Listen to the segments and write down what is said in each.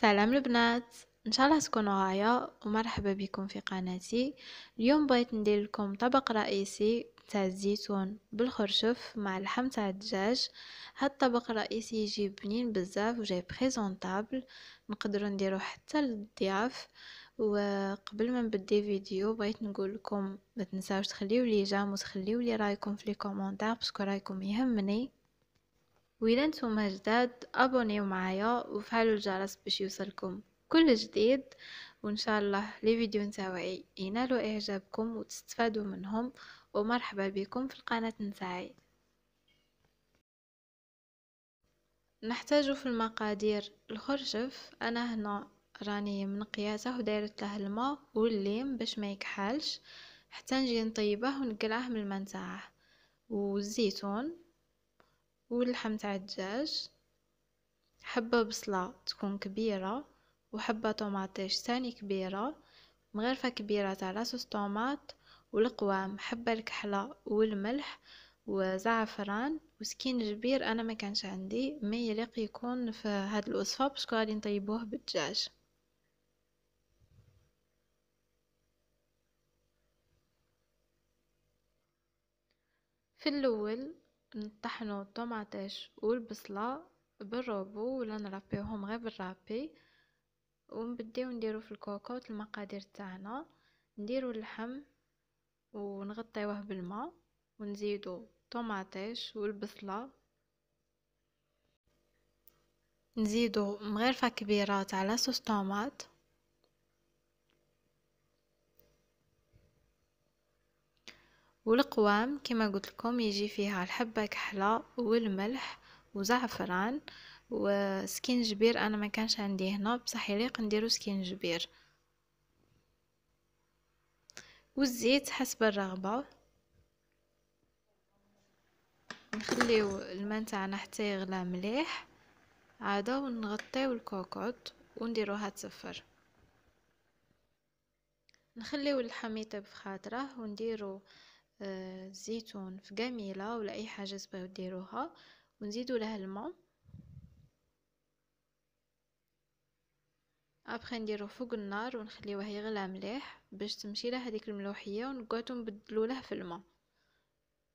سلام البنات، ان شاء الله تكونوا غاية ومرحبا بكم في قناتي. اليوم بغيت ندير لكم طبق رئيسي تاع الزيتون بالخرشف مع اللحم تاع الدجاج. هاد الطبق الرئيسي يجي بنين بزاف وجاي بريزونطابل، نقدروا نديرو حتى للضياف. وقبل ما نبدي فيديو بغيت نقول لكم ما تنساوش تخليو لي جام وتخليو لي رايكم في لي كومونتير باسكو رايكم يهمني. وإذا نتوما جداد ابونيو معايا وفعلوا الجرس باش يوصلكم كل جديد. وان شاء الله لي فيديو نتاعي ينالوا اعجابكم وتستفادوا منهم. ومرحبا بكم في القناة نتاعي. نحتاج في المقادير الخرشف، انا هنا راني منقياته ودايرت له الماء والليم باش ما يكحالش حتى نجي نطيبه ونقلعه من الماء نتاعه، والزيتون واللحم تاع الدجاج، حبة بصلة تكون كبيرة وحبة طوماطيش تاني كبيرة، مغرفة كبيرة تاع لاصوص طوماط، والقوام حبة الكحلة والملح وزعفران وسكينجبير. انا ما كانش عندي ما يليق يكون في هاد الوصفة باسكو غادي نطيبوه بالدجاج. في الاول نطحنوا الطوماطيش والبصلة بالروبو ولا نرابيوهم غير بالرابي، ونبداو نديرو في الكوكوط المقادير تاعنا. نديرو اللحم ونغطيوه بالماء ونزيدو طوماطيش والبصلة، نزيدو مغرفة كبيرة تاع لاصوص طوماط، والقوام كما قلت لكم يجي فيها الحبة كحلة والملح وزعفران وسكينجبير. انا ما كانش عندي هنا بصح يليق نديرو سكينجبير، والزيت حسب الرغبة. نخليو الماء تاعنا حتى يغلى مليح عادا ونغطيو الكوكوط ونديروها تصفر. نخليو اللحم يطيب في خاطره ونديرو الزيتون في قميلة ولا اي حاجة تبغيو ديروها، ونزيدو له الماء. ابخي نديرو فوق النار ونخليوه يغلى مليح باش تمشي له هذيك الملوحيه، ونقعدو نبدلو له في الماء،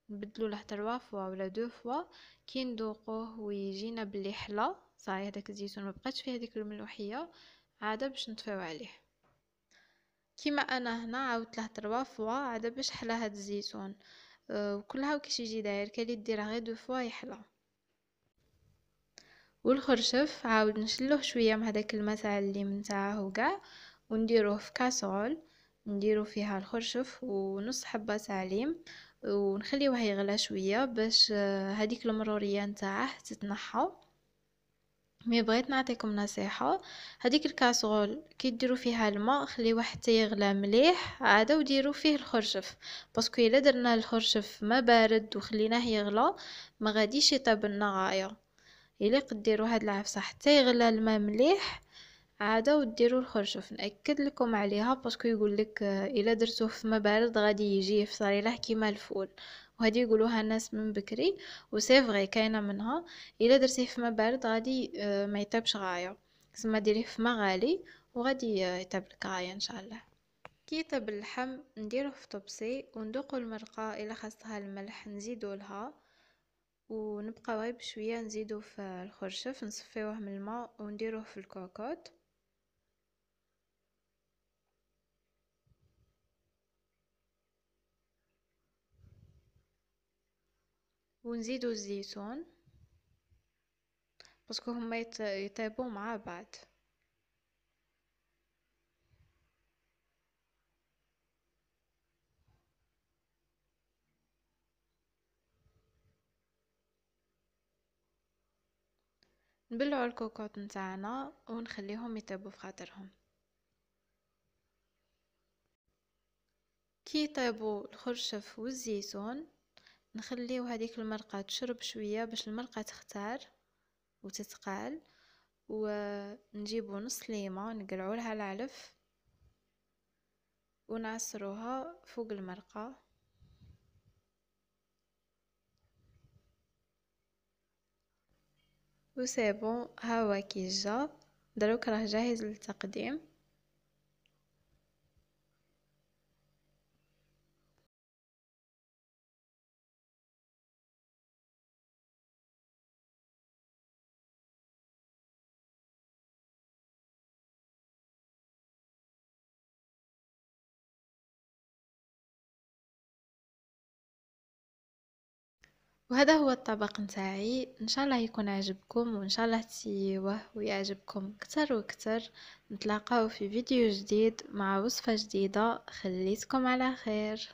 نبدلو له 3 فوا ولا 2 فوا كي نذوقوه ويجينا بلي حلا صاي هذاك الزيتون ما بقاتش فيه هذيك الملوحيه عاده باش نطفيو عليه. كيما انا هنا عاودت له 3 فوا عاده باش حلا هاد الزيتون. وكلها وكيش يجي داير كالي ديره غير 2 فوا يحلى. والخرشف عاود نشلوه شويه من هذاك الماء تاع الليم نتاعه وكاع، ونديروه في كاسرول، نديرو فيها الخرشف ونص حبة تاع ليم، ونخليوه يغلى شويه باش هذيك المروريه نتاعه تتنحى. مي بغيت نعطيكم نصيحه، هذيك الكاسرول كي ديروا فيها الماء خليوه حتى يغلى مليح عاده وديروا فيه الخرشف، باسكو الا درنا الخرشف ما بارد وخليناه يغلى ما غاديش يطيب لنا غايه. يليق ديروا هاد العفسه حتى يغلى الماء مليح عاده وديروا الخرشف. ناكد لكم عليها باسكو يقول لك الا درتوه في ماء بارد غادي يجي يفصل له كيما الفول، وهذه يقولوها الناس من بكري وسي فغي كاينه منها. الا درتيه في ماء بارد غادي ما يطيبش غايه، زعما ديريه في ماء غالي وغادي يطيب لك غايه ان شاء الله. كي يطيب اللحم نديروه في طبسي وندوقوا المرقه، الا خاصها الملح نزيدوا لها، ونبقى غير بشويه نزيدو في الخرشف نصفيوه من الماء ونديروه في الكوكوط، ونزيدو الزيتون باسكو هما يطيبوا مع بعض. نبلعو الكوكوط نتاعنا ونخليهم يطيبوا في خاطرهم. كي يطيبوا الخرشف والزيتون نخليو هذيك المرقه تشرب شويه باش المرقه تختار وتتقال، ونجيبو نص ليمه نقلعو لها العلف ونعصروها فوق المرقه. وسيبون هاوا كي جا دروك راه جاهز للتقديم. وهذا هو الطبق نتاعي، ان شاء الله يكون عجبكم وان شاء الله تسيوه ويعجبكم اكتر واكتر. نتلاقاو في فيديو جديد مع وصفة جديدة، خليتكم على خير.